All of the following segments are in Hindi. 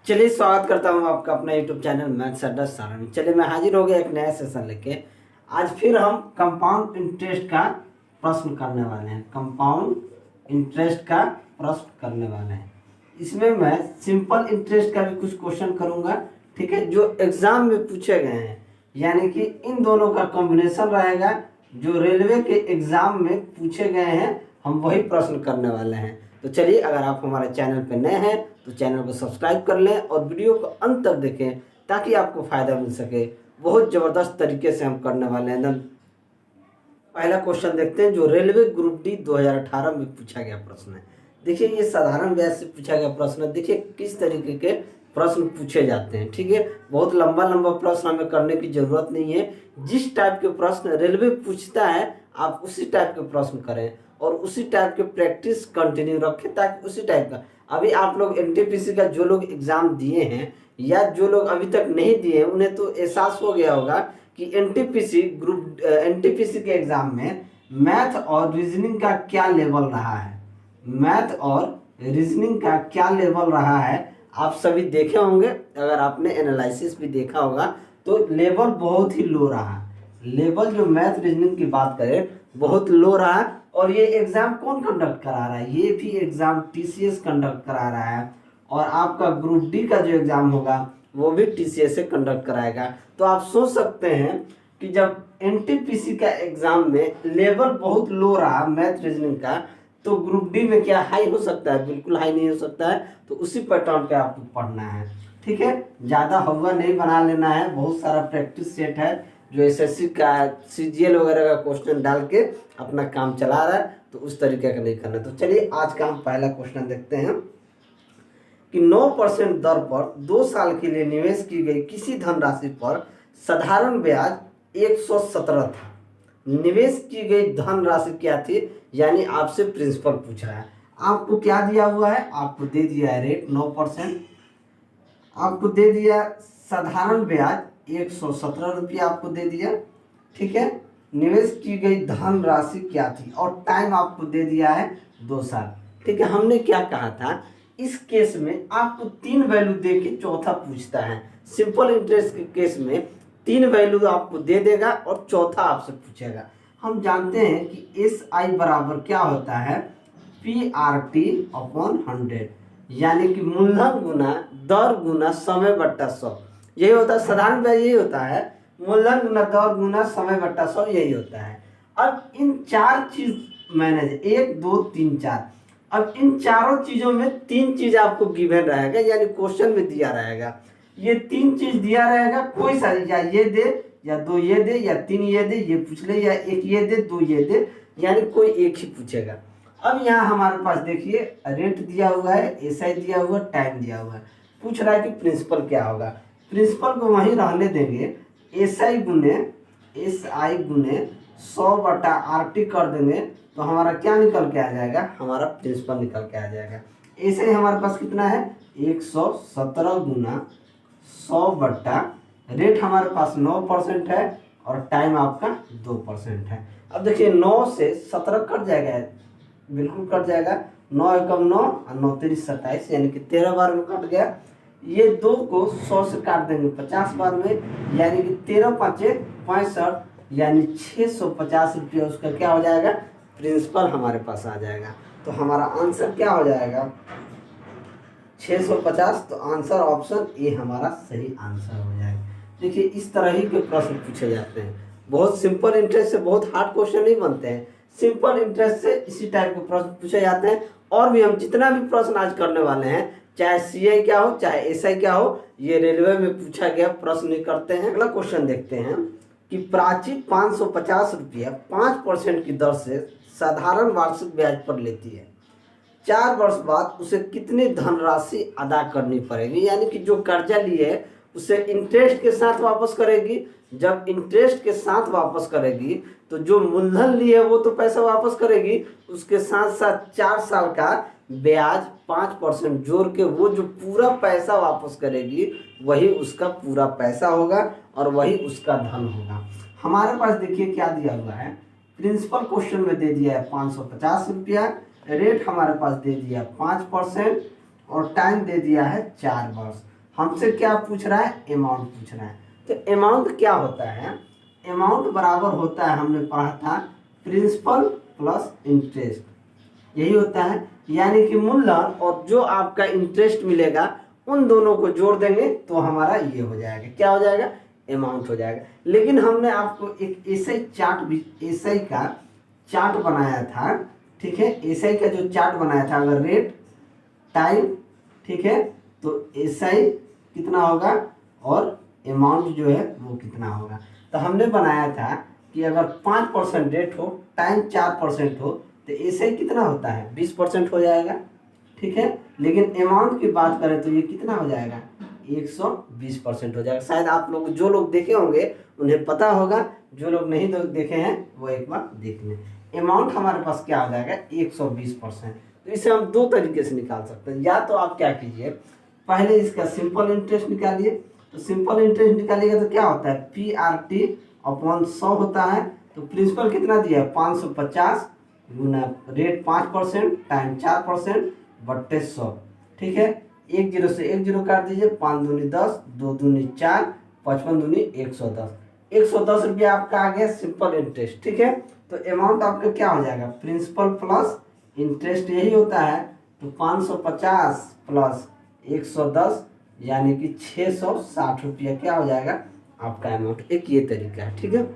चलिए स्वागत करता हूँ आपका अपना यूट्यूब चैनल मैथ्स अड्डा सारा में। चलिए मैं हाजिर हो गया एक नया सेशन लेके। आज फिर हम कंपाउंड इंटरेस्ट का प्रश्न करने वाले हैं। कंपाउंड इंटरेस्ट का प्रश्न करने वाले हैं। इसमें मैं सिंपल इंटरेस्ट का भी कुछ क्वेश्चन करूँगा, ठीक है, जो एग्जाम में पूछे गए हैं, यानी कि इन दोनों का कॉम्बिनेशन रहेगा। जो रेलवे के एग्जाम में पूछे गए हैं हम वही प्रश्न करने वाले हैं। तो चलिए, अगर आप हमारे चैनल पर नए हैं तो चैनल को सब्सक्राइब कर लें और वीडियो को अंत तक देखें ताकि आपको फ़ायदा मिल सके। बहुत ज़बरदस्त तरीके से हम करने वाले हैं। पहला क्वेश्चन देखते हैं जो रेलवे ग्रुप डी 2018 में पूछा गया प्रश्न है। देखिए, ये साधारण ब्याज से पूछा गया प्रश्न है। देखिए किस तरीके के प्रश्न पूछे जाते हैं, ठीक है। बहुत लंबा लंबा प्रश्न हमें करने की ज़रूरत नहीं है। जिस टाइप के प्रश्न रेलवे पूछता है आप उसी टाइप के प्रश्न करें और उसी टाइप के प्रैक्टिस कंटिन्यू रखें, ताकि उसी टाइप का अभी आप लोग एनटीपीसी का जो लोग एग्ज़ाम दिए हैं या जो लोग अभी तक नहीं दिए हैं उन्हें तो एहसास हो गया होगा कि एनटीपीसी के एग्ज़ाम में मैथ और रीजनिंग का क्या लेवल रहा है। मैथ और रीजनिंग का क्या लेवल रहा है आप सभी देखे होंगे। अगर आपने एनालिसिस भी देखा होगा तो लेवल बहुत ही लो रहा। लेवल जो मैथ रीजनिंग की बात करें बहुत लो रहा। और ये एग्ज़ाम कौन कंडक्ट करा रहा है? ये भी एग्ज़ाम टीसीएस कंडक्ट करा रहा है। और आपका ग्रुप डी का जो एग्ज़ाम होगा वो भी टीसीएस से कंडक्ट कराएगा। तो आप सोच सकते हैं कि जब एनटीपीसी का एग्ज़ाम में लेवल बहुत लो रहा मैथ रीजनिंग का, तो ग्रुप डी में क्या हाई हो सकता है? बिल्कुल हाई नहीं हो सकता है। तो उसी पैटर्न पे आपको पढ़ना है, ठीक है। ज़्यादा हवा नहीं बना लेना है। बहुत सारा प्रैक्टिस सेट है जो एसएससी का सीजीएल वगैरह का क्वेश्चन डाल के अपना काम चला रहा है, तो उस तरीके का नहीं करना। तो चलिए आज का हम पहला क्वेश्चन देखते हैं कि 9% दर पर 2 साल के लिए निवेश की गई किसी धनराशि पर साधारण ब्याज 117 था। निवेश की गई धनराशि क्या थी? यानी आपसे प्रिंसिपल पूछ रहा है। आपको क्या दिया हुआ है? आपको दे दिया है रेट 9%। आपको दे दिया साधारण ब्याज 117 रुपया आपको दे दिया, ठीक है। निवेश की गई धनराशि क्या थी और टाइम आपको दे दिया है 2 साल, ठीक है। हमने क्या कहा था, इस केस में आपको 3 वैल्यू दे के चौथा पूछता है। सिंपल इंटरेस्ट के केस में 3 वैल्यू आपको दे देगा और चौथा आपसे पूछेगा। हम जानते हैं कि एस आई बराबर क्या होता है? PRT अपॉन 100, यानी कि मूलधन गुना दर गुना समय बट्टा 100। यही होता है साधारण ब्याज, यही होता है। मूलधन गुना दर गुना समय बट्टा 100 यही होता है। अब इन 4 चीज मैंने 1 2 3 4, अब इन चारों चीजों में 3 चीज आपको गिवन रहेगा, यानी क्वेश्चन में दिया रहेगा। ये 3 चीज दिया रहेगा, कोई सा या ये दे या 2 ये दे या 3 ये दे, ये पूछ ले, या 1 ये दे 2 ये दे, यानी कोई एक ही पूछेगा। अब यहाँ हमारे पास देखिए रेट दिया हुआ है, एसआई दिया हुआ, टाइम दिया हुआ है। पूछ रहा है कि प्रिंसिपल क्या होगा। प्रिंसिपल को वहीं रहने देंगे। एसआई गुने 100/RT कर देंगे तो हमारा क्या निकल के आ जाएगा? हमारा प्रिंसिपल निकल के आ जाएगा। ऐसे हमारे पास कितना है? 117 गुना 100 रेट हमारे पास 9% है और टाइम आपका 2% है। अब देखिए 9 से 17 कट जाएगा, बिल्कुल कट जाएगा। 9 एकम 9 और 9 3 27, यानी कि 13 बार में कट गया। ये 2 को 100 से काट देंगे 50 बार में, यानी कि 13 5 65, यानी 650 रुपया उसका क्या हो जाएगा? प्रिंसिपल हमारे पास आ जाएगा। तो हमारा आंसर क्या हो जाएगा? 650। तो आंसर ऑप्शन ए हमारा सही आंसर हो जाएगा। देखिए इस तरह ही के प्रश्न पूछे जाते हैं। बहुत सिंपल इंटरेस्ट से बहुत हार्ड क्वेश्चन नहीं बनते हैं। सिंपल इंटरेस्ट से इसी टाइप के प्रश्न पूछे जाते हैं। और भी हम जितना भी प्रश्न आज करने वाले हैं, चाहे सीआई क्या हो चाहे एसआई क्या हो, ये रेलवे में पूछा गया प्रश्न ही करते हैं। अगला क्वेश्चन देखते हैं कि प्राची 550 रुपया 5% की दर से साधारण वार्षिक ब्याज पर लेती है। 4 वर्ष बाद उसे कितनी धनराशि अदा करनी पड़ेगी? यानी कि जो कर्जा लिए है उसे इंटरेस्ट के साथ वापस करेगी। जब इंटरेस्ट के साथ वापस करेगी तो जो मूलधन लिए है वो तो पैसा वापस करेगी, उसके साथ साथ 4 साल का ब्याज 5% जोड़ के वो जो पूरा पैसा वापस करेगी वही उसका पूरा पैसा होगा और वही उसका धन होगा। हमारे पास देखिए क्या दिया हुआ है। प्रिंसिपल क्वेश्चन में दे दिया है 550 रुपया, रेट हमारे पास दे दिया 5% और टाइम दे दिया है 4 वर्ष। हमसे क्या पूछ रहा है, अमाउंट पूछ रहा है। तो अमाउंट क्या होता है, अमाउंट बराबर होता है, हमने पढ़ा था प्रिंसिपल प्लस इंटरेस्ट, यही होता है। यानी कि मूलधन और जो आपका इंटरेस्ट मिलेगा उन दोनों को जोड़ देंगे तो हमारा ये हो जाएगा, क्या हो जाएगा, अमाउंट हो जाएगा। लेकिन हमने आपको एक एसआई चार्ट भी, एसआई का चार्ट बनाया था, ठीक है, एसआई का जो चार्ट बनाया था, अगर रेट टाइम, ठीक है, तो एसआई कितना होगा और अमाउंट जो है वो कितना होगा। तो हमने बनाया था कि अगर 5% रेट हो, टाइम 4% हो, तो एसआई कितना होता है, 20% हो जाएगा, ठीक है। लेकिन अमाउंट की बात करें तो ये कितना हो जाएगा, 120% हो जाएगा। शायद आप लोग, जो लोग देखे होंगे उन्हें पता होगा, जो लोग नहीं देखे हैं वो एक बार देख लें। अमाउंट हमारे पास क्या हो जाएगा, 120%। तो इसे हम दो तरीके से निकाल सकते हैं। या तो आप क्या कीजिए, पहले इसका सिंपल इंटरेस्ट निकालिए। तो सिंपल इंटरेस्ट निकालिएगा तो क्या होता है, PRT अपॉन 100 होता है। तो प्रिंसिपल कितना दिया है, 550 गुना रेट 5%, टाइम 4% बट्टे 100, ठीक है। 1 0 से 1 0 काट दीजिए, 5 दूनी 10, 2 दूनी 4, 55 दूनी 110, 110 रुपया आपका आ गया सिंपल इंटरेस्ट, ठीक है। तो अमाउंट आपका क्या हो जाएगा, प्रिंसिपल प्लस इंटरेस्ट, यही होता है। तो 550 प्लस 110 यानी कि 660 रुपया क्या हो जाएगा आपका अमाउंट। एक ये तरीका है, ठीक है।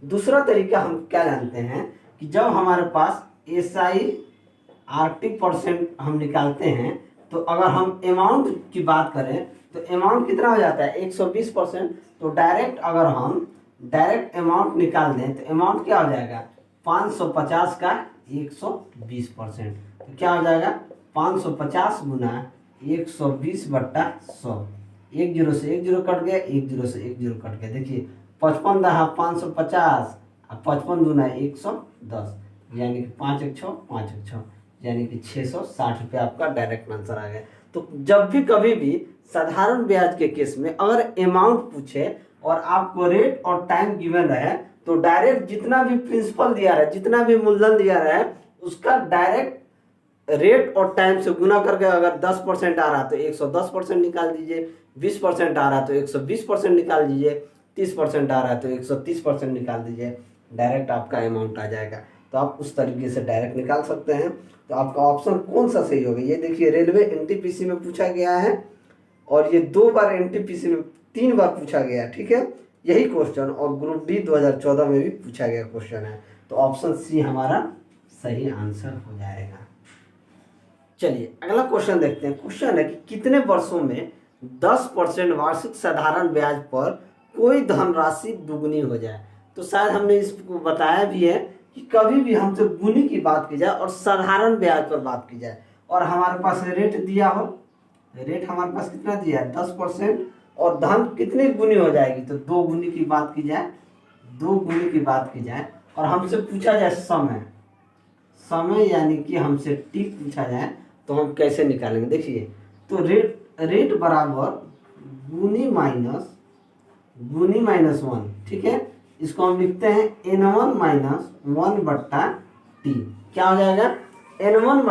दूसरा तरीका हम क्या जानते हैं कि जब हमारे पास SI/RT% हम निकालते हैं, तो अगर हम अमाउंट की बात करें तो अमाउंट कितना हो जाता है, 120%। तो डायरेक्ट अगर हम डायरेक्ट अमाउंट निकाल दें तो अमाउंट क्या हो जाएगा, 550 का 120%। तो क्या हो जाएगा, 550 गुना 120 बट्टा 100। 1 0 से 1 0 कट गया, 1 0 से 1 0 कट गया। देखिए 55 दहा 550, 55 गुना 110, यानी कि 5 1 6 5 1 6, यानी कि 660 रुपये आपका डायरेक्ट आंसर आ गया। तो जब भी कभी भी साधारण ब्याज के केस में अगर अमाउंट पूछे और आपको रेट और टाइम गिवन रहे, तो डायरेक्ट जितना भी प्रिंसिपल दिया रहा है, जितना भी मूलधन दिया रहा है, उसका डायरेक्ट रेट और टाइम से गुना करके, अगर 10% आ रहा है तो 110% निकाल दीजिए, 20% आ रहा है तो 120% निकाल दीजिए, 30% आ रहा है तो 130% निकाल दीजिए, डायरेक्ट आपका अमाउंट आ जाएगा। तो आप उस तरीके से डायरेक्ट निकाल सकते हैं। तो आपका ऑप्शन कौन सा सही होगा, ये देखिए, रेलवे NTPC में पूछा गया है और ये 2 बार NTPC में 3 बार पूछा गया, ठीक है, यही क्वेश्चन। और ग्रुप D 2014 में भी पूछा गया क्वेश्चन है। तो ऑप्शन सी हमारा सही आंसर हो जाएगा। चलिए अगला क्वेश्चन देखते हैं। क्वेश्चन है कि कितने वर्षों में 10% वार्षिक साधारण ब्याज पर कोई धनराशि दुगनी हो जाए। तो शायद हमने इसको बताया भी है कि कभी भी हमसे गुनी की बात की जाए और साधारण ब्याज पर बात की जाए और हमारे पास रेट दिया हो, रेट हमारे पास कितना दिया है 10%, और धन कितनी गुनी हो जाएगी, तो 2 गुनी की बात की जाए, 2 गुनी की बात की जाए, और हमसे पूछा जाए समय, समय यानी कि हमसे टी पूछा जाए, तो हम कैसे निकालेंगे। देखिए, तो रेट बराबर गुनी माइनस 1, ठीक है। इसको हम लिखते हैं N1 माइनस 1 बट्टा टी। क्या हो जाएगा, N1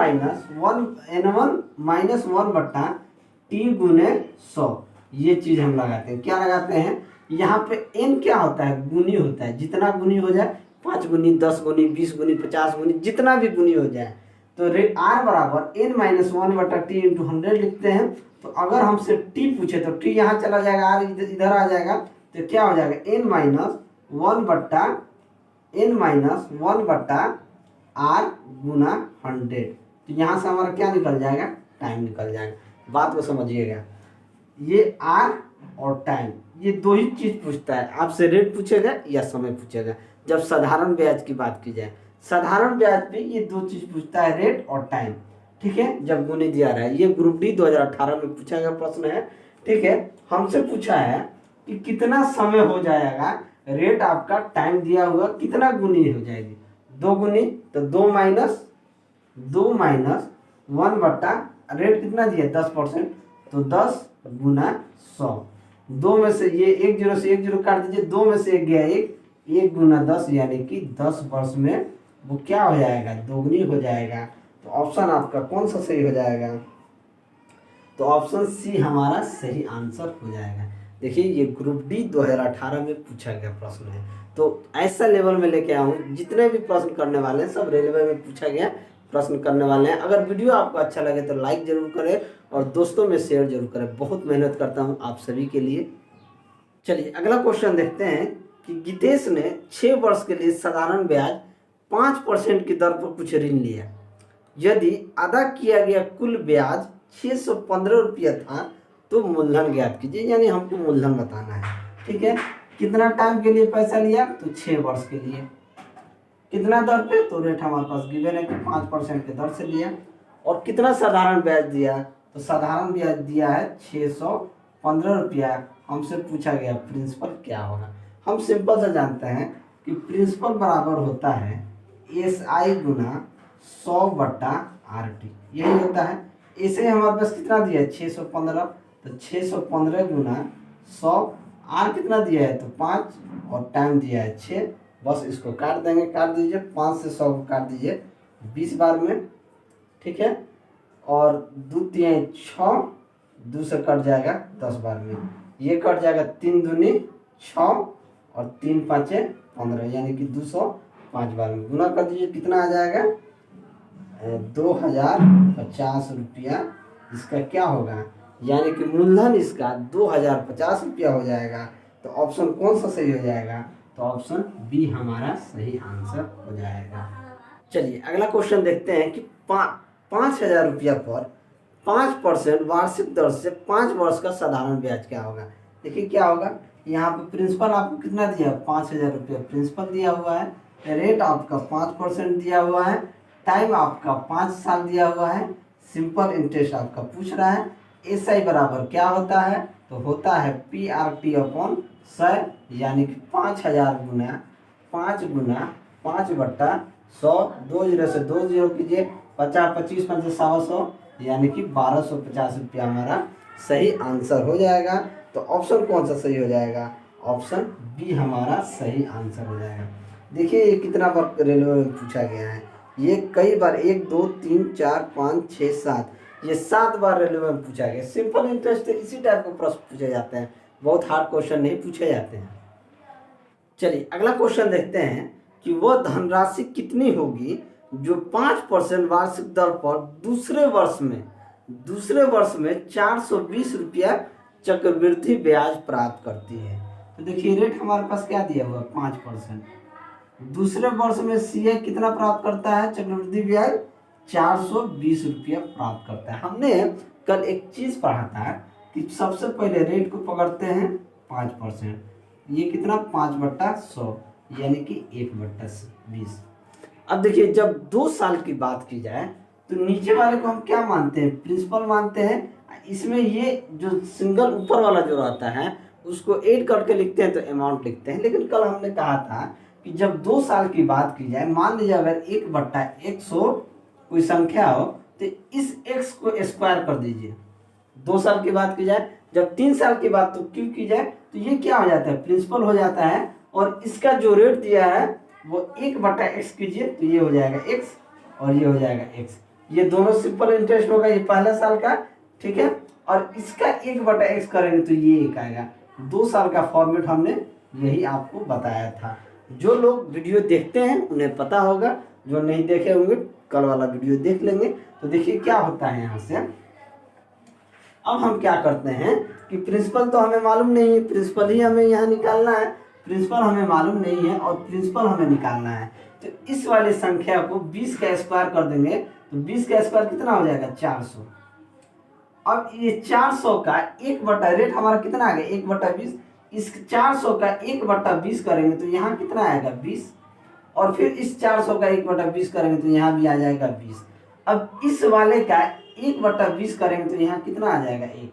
माइनस 1 बट्टा टी गुने 100। ये चीज हम लगाते हैं, क्या लगाते हैं, यहाँ पे n क्या होता है, गुनी होता है। जितना गुनी हो जाए, 5 गुनी, 10 गुनी, 20 गुनी, 50 गुनी, जितना भी गुनी हो जाए, तो R बराबर N माइनस 1 बटा टी इंटू 100 लिखते हैं। तो अगर हमसे टी पूछे तो टी यहाँ चला जाएगा, R इधर आ जाएगा, तो क्या हो जाएगा, N माइनस 1 बट्टा R गुना 100। तो यहाँ से हमारा क्या निकल जाएगा, टाइम निकल जाएगा। बात को समझिएगा, ये R और टाइम, ये 2 ही चीज पूछता है आपसे, रेट पूछेगा या समय पूछेगा। जब साधारण ब्याज की बात की जाए, साधारण ब्याज पे ये 2 चीज पूछता है, रेट और टाइम, ठीक है, जब गुनी दिया रहा है। ये ग्रुप D 2018 में पूछा गया प्रश्न है, ठीक है। हमसे पूछा है कि कितना समय हो जाएगा, रेट आपका टाइम दिया हुआ, कितना गुनी हो जाएगी, 2 गुनी, तो 2 माइनस 1 बट्टा रेट कितना दिया 10%, तो 10 गुना 100। 2 में से ये 1 0 से 1 0 काट दीजिए, 2 में से 1 गया 1 गुना 10, यानी कि 10 वर्ष में वो क्या हो जाएगा, दोगुनी हो जाएगा। तो ऑप्शन आपका कौन सा सही हो जाएगा, तो ऑप्शन सी हमारा सही आंसर हो जाएगा। देखिए ये ग्रुप डी 2018 में पूछा गया प्रश्न है, तो ऐसा लेवल में लेके आया हूँ जितने भी प्रश्न करने वाले हैं सब रेलवे में पूछा गया प्रश्न करने वाले हैं। अगर वीडियो आपको अच्छा लगे तो लाइक जरूर करें और दोस्तों में शेयर जरूर करें। बहुत मेहनत करता हूँ आप सभी के लिए। चलिए अगला क्वेश्चन देखते हैं कि गीतेश ने 6 वर्ष के लिए साधारण ब्याज 5% की दर पर कुछ ऋण लिया। यदि अदा किया गया कुल ब्याज 615 रुपया था तो मूलधन ज्ञात कीजिए, यानी हमको मूलधन बताना है। ठीक है, कितना टाइम के लिए पैसा लिया तो 6 वर्ष के लिए। कितना दर पे, तो रेट हमारे पास गिवन है कि 5% के दर से लिया। और कितना साधारण ब्याज दिया, तो साधारण ब्याज दिया है 615 रुपया। हमसे पूछा गया प्रिंसिपल क्या होगा। हम सिंपल से जानते हैं कि प्रिंसिपल बराबर होता है SI गुना 100/RT, यही होता है। इसे हमारे पास कितना दिया है 615, तो 615 गुना 100, आर कितना दिया है तो 5 और टाइम दिया है 6। बस इसको काट देंगे, काट दीजिए 5 से 100 को काट दीजिए 20 बार में। ठीक है, और 2 3 6, 2 से कट जाएगा 10 बार में। ये कट जाएगा 3 दूनी 6 और 3 5 15, यानी कि 205 बार में। गुना कर दीजिए, कितना आ जाएगा 2050 रुपया इसका क्या होगा, यानी कि मूलधन इसका 2050 रुपया हो जाएगा। तो ऑप्शन कौन सा सही हो जाएगा, तो ऑप्शन बी हमारा सही आंसर हो जाएगा। चलिए अगला क्वेश्चन देखते हैं कि 5,000 रुपया पर 5% वार्षिक दर से 5 वर्ष का साधारण ब्याज क्या होगा। देखिए क्या होगा, यहाँ पे प्रिंसिपल आपको कितना दिया है 5,000 रुपया प्रिंसिपल दिया हुआ है, रेट आपका 5% दिया हुआ है, टाइम आपका 5 साल दिया हुआ है, सिंपल इंटरेस्ट आपका पूछ रहा है। SI बराबर क्या होता है, तो होता है PRT अपॉन 100, यानी कि 5,000 गुना 5 गुना 5/100, 2 0 से 2 0 कीजिए, 50 25 5 100, यानी कि 1250 रुपया हमारा सही आंसर हो जाएगा। तो ऑप्शन कौन सा सही हो जाएगा, ऑप्शन बी हमारा सही आंसर हो जाएगा। देखिए ये कितना बार रेलवे में पूछा गया है, ये कई बार 1 2 3 4 5 6 7, ये 7 बार रेलवे में पूछा गया। सिंपल इंटरेस्ट से इसी टाइप के प्रश्न पूछे जाते हैं, बहुत हार्ड क्वेश्चन नहीं पूछे जाते हैं। चलिए अगला क्वेश्चन देखते हैं कि वह धनराशि कितनी होगी जो 5% वार्षिक दर पर दूसरे वर्ष में 420 रुपया चक्रवृद्धि ब्याज प्राप्त करती है। तो देखिए रेट हमारे पास क्या दिया हुआ 5%, दूसरे वर्ष में CA कितना प्राप्त करता है चक्रवृद्धि ब्याज 420 रुपया प्राप्त करता है। हमने कल एक चीज पढ़ा था कि सबसे पहले रेट को पकड़ते हैं 5%, ये कितना 5/100, यानी कि 1/20। अब देखिए जब 2 साल की बात की जाए तो नीचे वाले को हम क्या मानते हैं, प्रिंसिपल मानते हैं। इसमें ये जो सिंगल ऊपर वाला जो रहता है उसको ऐड करके लिखते हैं तो अमाउंट लिखते हैं। लेकिन कल हमने कहा था कि जब 2 साल की बात की जाए, मान लीजिए अगर 1/100 कोई संख्या हो तो इस x को स्क्वायर कर दीजिए। 2 साल की बात की जाए, जब 3 साल की बात तो क्यों की जाए, तो ये क्या हो जाता है प्रिंसिपल हो जाता है, और इसका जो रेट दिया है वो 1/x कीजिए तो ये हो जाएगा x और ये हो जाएगा x। ये दोनों सिंपल इंटरेस्ट होगा, ये पहला साल का, ठीक है, और इसका 1/x करेंगे तो ये 1 आएगा। 2 साल का फॉर्मेट हमने यही आपको बताया था। जो लोग वीडियो देखते हैं उन्हें पता होगा, जो नहीं देखे होंगे कल वाला वीडियो देख लेंगे। तो देखिए क्या होता है यहाँ से। अब हम क्या करते हैं कि प्रिंसिपल तो हमें मालूम नहीं है, प्रिंसिपल ही हमें यहाँ निकालना है, प्रिंसिपल हमें मालूम नहीं है और प्रिंसिपल हमें निकालना है। तो इस वाली संख्या को 20 का स्क्वायर कर देंगे तो 20 का स्क्वायर कितना हो जाएगा 400। अब ये 400 का 1 रेट हमारा कितना आ गया 1/20, इस 400 का 1/20 करेंगे तो यहाँ कितना आएगा 20, और फिर इस 400 का 1/20 करेंगे तो यहाँ भी आ जाएगा 20। अब इस वाले का 1/20 करेंगे तो यहाँ कितना आ जाएगा 1।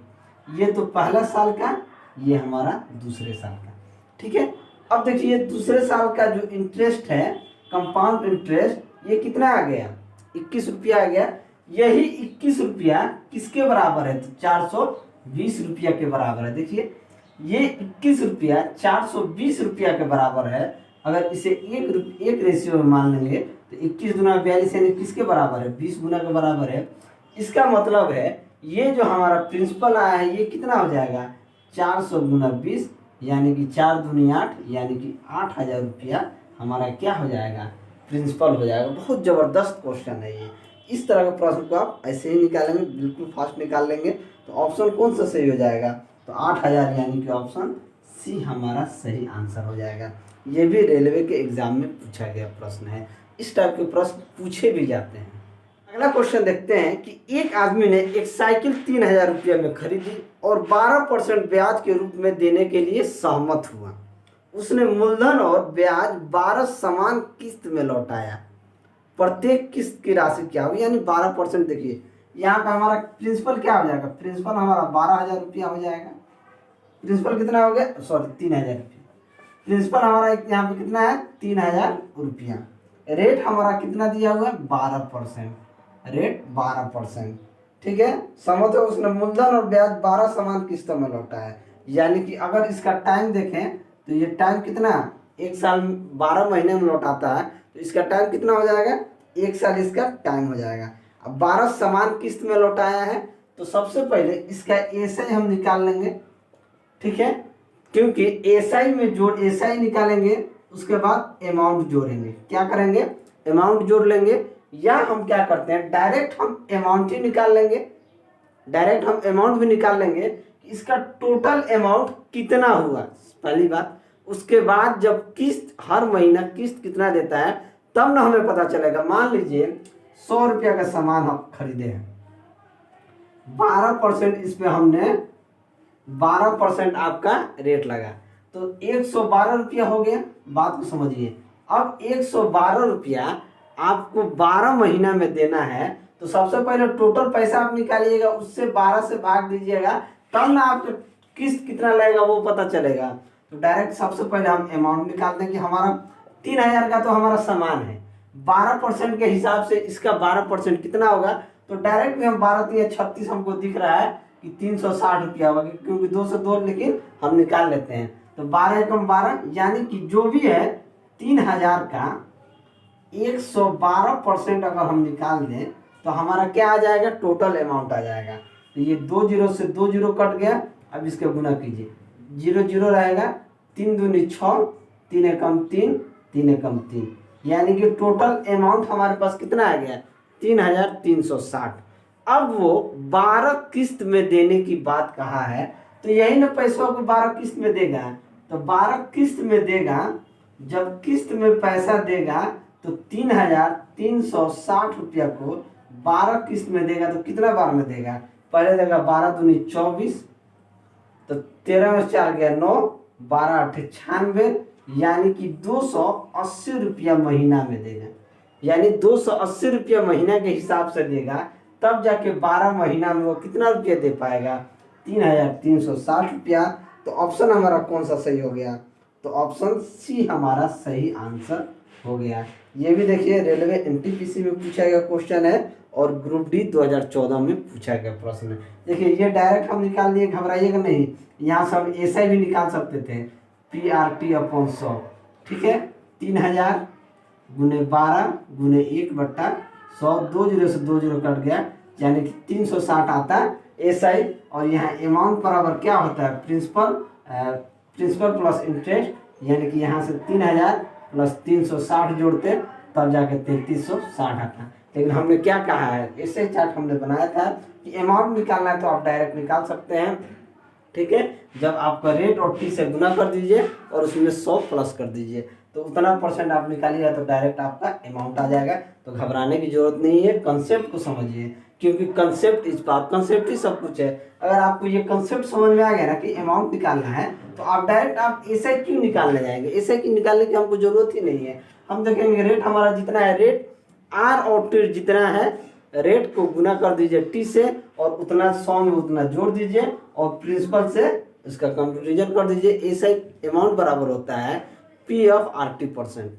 ये तो पहला साल का, ये हमारा दूसरे साल का, ठीक है। अब देखिए दूसरे साल का जो इंटरेस्ट है कंपाउंड इंटरेस्ट, ये कितना आ गया 21 रुपया आ गया। यही 21 रुपया किसके बराबर है, तो 420 रुपया के बराबर है। देखिए ये 21 रुपया 420 रुपया के बराबर है। अगर इसे एक रेशियो में मान लेंगे तो 21 गुना 42 यानी किसके बराबर है 20 गुना के बराबर है। इसका मतलब है ये जो हमारा प्रिंसिपल आया है ये कितना हो जाएगा 400 गुना 20 यानी कि 4 दूनी 8 यानी कि 8,000 रुपया हमारा क्या हो जाएगा प्रिंसिपल हो जाएगा। बहुत ज़बरदस्त क्वेश्चन है ये। इस तरह के प्रश्न को आप ऐसे ही निकालेंगे, बिल्कुल फास्ट निकाल लेंगे। तो ऑप्शन कौन सा सही हो जाएगा, तो 8,000 यानी कि ऑप्शन सी हमारा सही आंसर हो जाएगा। ये भी रेलवे के एग्जाम में पूछा गया प्रश्न है। इस टाइप के प्रश्न पूछे भी जाते हैं। अगला क्वेश्चन देखते हैं कि एक आदमी ने एक साइकिल 3,000 रुपये में खरीदी और 12% ब्याज के रूप में देने के लिए सहमत हुआ। उसने मूलधन और ब्याज 12 समान किस्त में लौटाया। प्रत्येक किस्त की राशि क्या हुई, यानी 12%। देखिए यहाँ पे हमारा प्रिंसिपल क्या हो जाएगा, प्रिंसिपल हमारा 12,000 रुपया हो जाएगा। प्रिंसिपल कितना हो गया, सॉरी 3,000 रुपया। प्रिंसिपल हमारा यहाँ पे कितना है 3,000 रुपया। रेट हमारा कितना दिया हुआ है 12%, रेट 12%। ठीक है, समझते हो। उसने मूलधन और ब्याज 12 समान किस्तों में लौटा है। यानी कि अगर इसका टाइम देखें तो ये टाइम कितना, 1 साल 12 महीने में लौटाता है, तो इसका टाइम कितना हो जाएगा 1 साल इसका टाइम हो जाएगा। अब 12 समान किस्त में लौटाया है तो सबसे पहले इसका एसआई हम निकाल लेंगे। ठीक है, क्योंकि एसआई में एसआई निकालेंगे उसके बाद अमाउंट जोड़ेंगे। क्या करेंगे, अमाउंट जोड़ लेंगे, या हम क्या करते हैं डायरेक्ट हम अमाउंट ही निकाल लेंगे। डायरेक्ट हम अमाउंट भी निकाल लेंगे कि इसका टोटल अमाउंट कितना हुआ, पहली बात। उसके बाद जब किस्त हर महीना किस्त कितना देता है तब ना हमें पता चलेगा। मान लीजिए 100 रुपया का सामान हम खरीदे हैं, 12% इस पे हमने 12% आपका रेट लगा तो 112 रुपया हो गया। बात को समझिए। अब 112 रुपया आपको 12 महीना में देना है तो सबसे पहले टोटल पैसा आप निकालिएगा, उससे 12 से भाग दीजिएगा, तब ना आपका किस्त कितना लगेगा वो पता चलेगा। तो डायरेक्ट सबसे पहले हम अमाउंट निकाल देंगे। हमारा 3,000 का तो हमारा सामान है, 12% के हिसाब से इसका 12% कितना होगा, तो डायरेक्ट भी हम 12×3=36 हमको दिख रहा है कि 360 रुपया होगा, क्योंकि 2 से 2 लेकिन हम निकाल लेते हैं। तो 12 एकम 12 यानी कि जो भी है 3,000 का 112% अगर हम निकाल दें तो हमारा क्या आ जाएगा, टोटल अमाउंट आ जाएगा। तो ये 2 जीरो से 2 जीरो कट गया। अब इसके गुना कीजिए, 0 0 रहेगा, 3 दूनी 6, 3 एकम 3, 3 एकम 3, यानी कि टोटल अमाउंट हमारे पास कितना आ गया 3,360। अब वो 12 किस्त में देने की बात कहा है तो यही ना पैसा को 12 किस्त में देगा। तो 12 किस्त में देगा, जब किस्त में पैसा देगा तो 3,360 रुपया को 12 किस्त में देगा तो कितना बार में देगा, पहले देगा 12 दूनी 24, तो 13 में 4 गया 9, 12 8 96, यानी कि 280 रुपया महीना में देगा। यानी 280 रुपया महीना के हिसाब से देगा, तब जाके 12 महीना में वो कितना रुपया दे पाएगा 3,360 रुपया। तो ऑप्शन हमारा कौन सा सही हो गया, तो ऑप्शन सी हमारा सही आंसर हो गया। ये भी देखिए रेलवे एनटीपीसी में पूछा गया क्वेश्चन है और ग्रुप डी 2014 में पूछा गया प्रश्न है। देखिए ये डायरेक्ट हम निकाल दिए, घबराइएगा नहीं। यहाँ से हम ऐसा भी निकाल सकते थे, PRT/100। ठीक है, 3,000 गुने 12 गुने 1/100, 2 जीरो से 2 जीरो कट गया, यानी कि 360 आता है एसआई। और यहाँ अमाउंट बराबर क्या होता है, प्रिंसिपल प्लस इंटरेस्ट, यानी कि यहाँ से 3,000 प्लस 360 जोड़ते तब जाके 3,360 आता। लेकिन हमने क्या कहा है, ऐसे चार्ट हमने बनाया था कि अमाउंट निकालना है तो आप डायरेक्ट निकाल सकते हैं। ठीक है, जब आपका रेट और टी से गुना कर दीजिए और उसमें 100 प्लस कर दीजिए तो उतना % आप निकालिएगा तो डायरेक्ट आपका अमाउंट आ जाएगा। तो घबराने की जरूरत नहीं है, कंसेप्ट को समझिए, क्योंकि कंसेप्ट इस बात, कंसेप्ट ही सब कुछ है। अगर आपको ये कंसेप्ट समझ में आ गया ना कि अमाउंट निकालना है तो आप डायरेक्ट आप ऐसे क्यों निकालने जाएंगे, ऐसे क्यों निकालने की हमको जरूरत ही नहीं है। हम देखेंगे रेट हमारा जितना है, रेट आर और टी जितना है, रेट को गुना कर दीजिए टी से और उतना 100 में उतना जोड़ दीजिए और प्रिंसिपल से इसका कंपेरिजन कर दीजिए। ऐसा अमाउंट बराबर होता है P/RT%,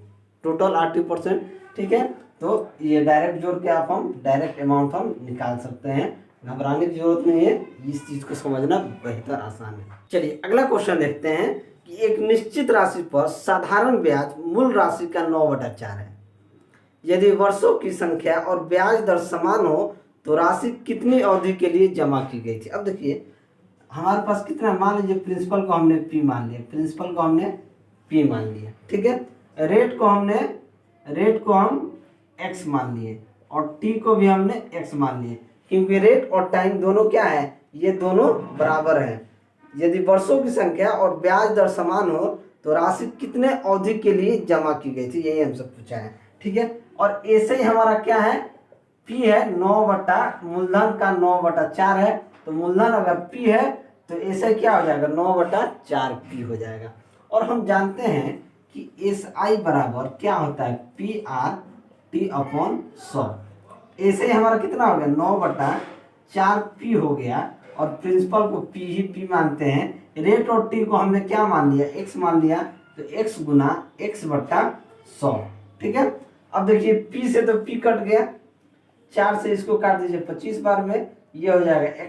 टोटल RT%। ठीक है, तो ये डायरेक्ट जोड़ के हम डायरेक्ट अमाउंट हम निकाल सकते हैं। घबराने की जरूरत नहीं है, इस चीज को समझना बेहतर आसान है। चलिए अगला क्वेश्चन देखते हैं कि एक निश्चित राशि पर साधारण ब्याज मूल राशि का 9/4 है। यदि वर्षों की संख्या और ब्याज दर समान हो तो राशि कितनी अवधि के लिए जमा की गई थी। अब देखिए हमारे पास कितना, मान लीजिए प्रिंसिपल को हमने पी मान लिया, प्रिंसिपल को हमने पी मान लिया, ठीक है। रेट को हम एक्स मान लिए और टी को भी हमने एक्स मान लिए, क्योंकि रेट और टाइम दोनों क्या है, ये दोनों बराबर हैं। यदि वर्षों की संख्या और ब्याज दर समान हो तो राशि कितने अवधि के लिए जमा की गई थी, यही हमसे पूछा है, ठीक है। और ऐसे ही हमारा क्या है, पी है 9 बटा मूलधन का 9/4 है, तो मूलधन अगर पी है तो ऐसे क्या हो जाएगा 9/4 पी हो जाएगा। और हम जानते हैं कि एस आई बराबर क्या होता है, पी आर टी अपॉन 100। ऐसे ही हमारा कितना हो गया 9/4 पी हो गया, और प्रिंसिपल को पी ही पी मानते हैं। रेट और टी को हमने क्या मान लिया, एक्स मान लिया, तो एक्स गुना x/100, ठीक है। अब देखिए पी से तो पी कट गया, 4 से इसको काट दीजिए 25 बार में, ये हो जाएगा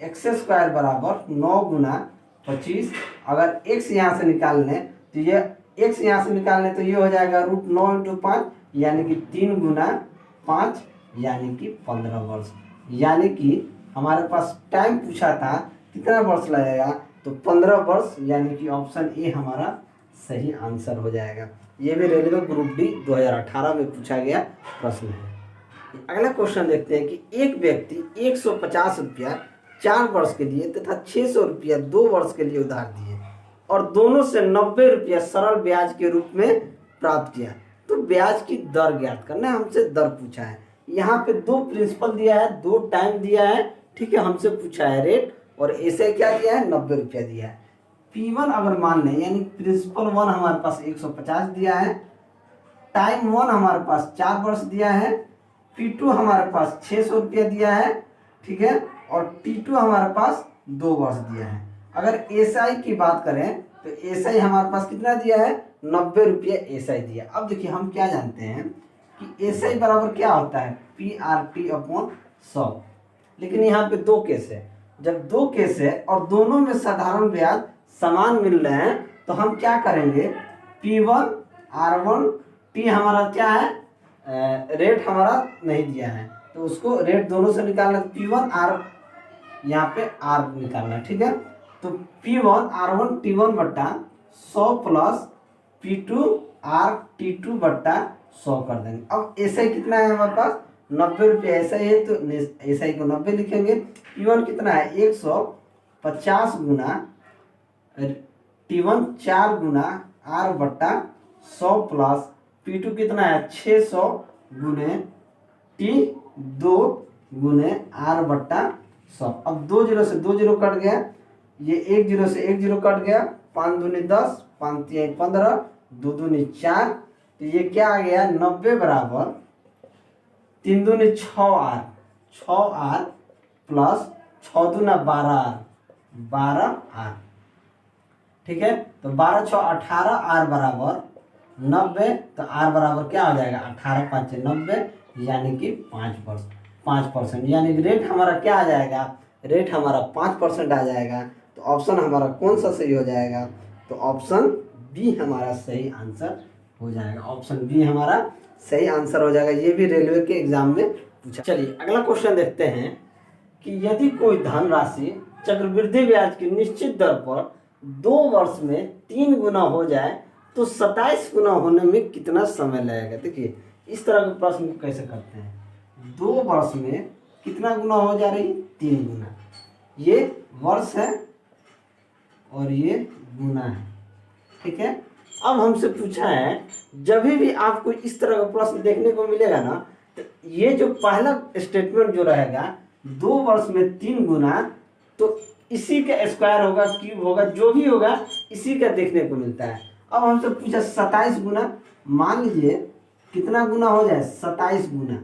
x² बराबर 9 गुना 25। अगर x यहाँ से निकाल लें तो ये x यहाँ से निकाल लें तो ये हो जाएगा √9 × 5 यानी कि 3 गुना 5 यानी कि 15 वर्ष। यानी कि हमारे पास टाइम पूछा था कितना वर्ष लगेगा, तो 15 वर्ष, यानी कि ऑप्शन ए हमारा सही आंसर हो जाएगा। ये भी रेलवे ग्रुप डी 2018 में पूछा गया प्रश्न है। अगला क्वेश्चन देखते हैं कि एक व्यक्ति 150 रुपया 4 वर्ष के लिए तथा 600 रुपया 2 वर्ष के लिए उधार दिए और दोनों से 90 रुपया सरल ब्याज के रूप में प्राप्त किया, तो ब्याज की दर ज्ञात करना है, हमसे दर पूछा है। यहाँ पे 2 प्रिंसिपल दिया है, 2 टाइम दिया है, ठीक है, हमसे पूछा है रेट, और ऐसे क्या दिया है 90 रुपया दिया है। P1 अगर मान लें, यानी प्रिंसिपल 1 हमारे पास 150 दिया है, टाइम 1 हमारे पास 4 वर्ष दिया है, P2 हमारे पास 600 रुपया दिया है, ठीक है, और T2 हमारे पास 2 वर्ष दिया है। अगर SI की बात करें तो SI हमारे पास कितना दिया है 90 रुपया SI दिया। अब देखिए हम क्या जानते हैं कि SI बराबर क्या होता है PRT अपॉन 100, लेकिन यहाँ पे 2 केस है। जब 2 केस है और दोनों में साधारण ब्याज समान मिल रहे हैं तो हम क्या करेंगे, P1 R1 T हमारा क्या है, रेट हमारा नहीं दिया है तो उसको रेट दोनों से निकालना, P1 R यहाँ पे R निकालना है, ठीक है। तो P1 R1 T1 बट्टा 100 प्लस P2 R T2 बट्टा 100 कर देंगे। अब ऐसा ही कितना है हमारे पास 90 रुपये, ऐसा ही है तो ऐसा ही को 90 लिखेंगे। P1 कितना है 150 गुना T1 4 गुना R बट्टा 100 प्लस P2 कितना है 600 गुने T2 गुने R बट्टा 100। अब 2 जीरो से 2 जीरो कट गया, ये 1 जीरो से 1 जीरो कट गया, 5 दूनी 10, 5 तीन 15, 2 दूनी 4, तो ये क्या आ गया 90 बराबर 3 दूनी 6R प्लस 6 दूना 12R, ठीक है। तो 12 6 18R बराबर 90, तो R बराबर क्या हो जाएगा 18 5 90 यानी कि 5%, यानी कि रेट हमारा क्या आ जाएगा, रेट हमारा 5% आ जाएगा। तो ऑप्शन हमारा कौन सा सही हो जाएगा, तो ऑप्शन बी हमारा सही आंसर हो जाएगा, ऑप्शन बी हमारा सही आंसर हो जाएगा। ये भी रेलवे के एग्जाम में पूछा। चलिए अगला क्वेश्चन देखते हैं कि यदि कोई धनराशि चक्रवृद्धि ब्याज की निश्चित दर पर 2 वर्ष में 3 गुना हो जाए तो 27 गुना होने में कितना समय लगेगा। देखिए इस तरह के प्रश्न को कैसे करते हैं, 2 वर्ष में कितना गुना हो जा रही 3 गुना, ये वर्ष है और ये गुना है, ठीक है। अब हमसे पूछा है जब भी आपको इस तरह का प्रश्न देखने को मिलेगा ना, तो ये जो पहला स्टेटमेंट जो रहेगा 2 वर्ष में 3 गुना, तो इसी का स्क्वायर होगा, क्यूब होगा, जो भी होगा इसी का देखने को मिलता है। अब हमसे पूछा 27 गुना, मान लीजिए कितना गुना हो जाए 27 गुना,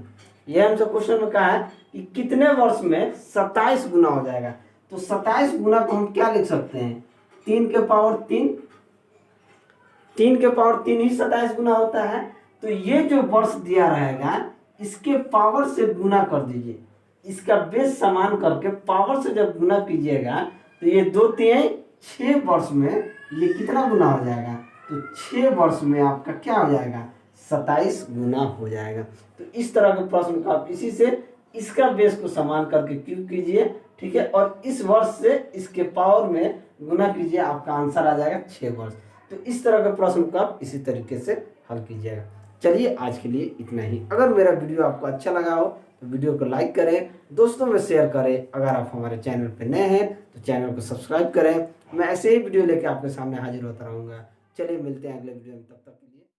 यह हमसे क्वेश्चन में कहा है कि कितने वर्ष में 27 गुना हो जाएगा। तो 27 गुना को हम क्या लिख सकते हैं 3 के पावर 3, 3 के पावर 3 ही 27 गुना होता है। तो ये जो वर्ष दिया रहेगा इसके पावर से गुना कर दीजिए, इसका बेस समान करके पावर से जब गुना कीजिएगा तो ये 2 3 6 वर्ष में ये कितना गुना हो जाएगा, तो 6 वर्ष में आपका क्या हो जाएगा 27 गुना हो जाएगा। तो इस तरह के प्रश्न का आप इसी से इसका बेस को समान करके क्यूब कीजिए, ठीक है, और इस वर्ष से इसके पावर में गुना कीजिए, आपका आंसर आ जाएगा 6 वर्ष। तो इस तरह के प्रश्न को आप इसी तरीके से हल कीजिएगा। चलिए आज के लिए इतना ही। अगर मेरा वीडियो आपको अच्छा लगा हो तो वीडियो को लाइक करें, दोस्तों में शेयर करें। अगर आप हमारे चैनल पर नए हैं तो चैनल को सब्सक्राइब करें। मैं ऐसे ही वीडियो लेके आपके सामने हाजिर होता रहूँगा। चलिए मिलते हैं अगले वीडियो में, तब तक के लिए।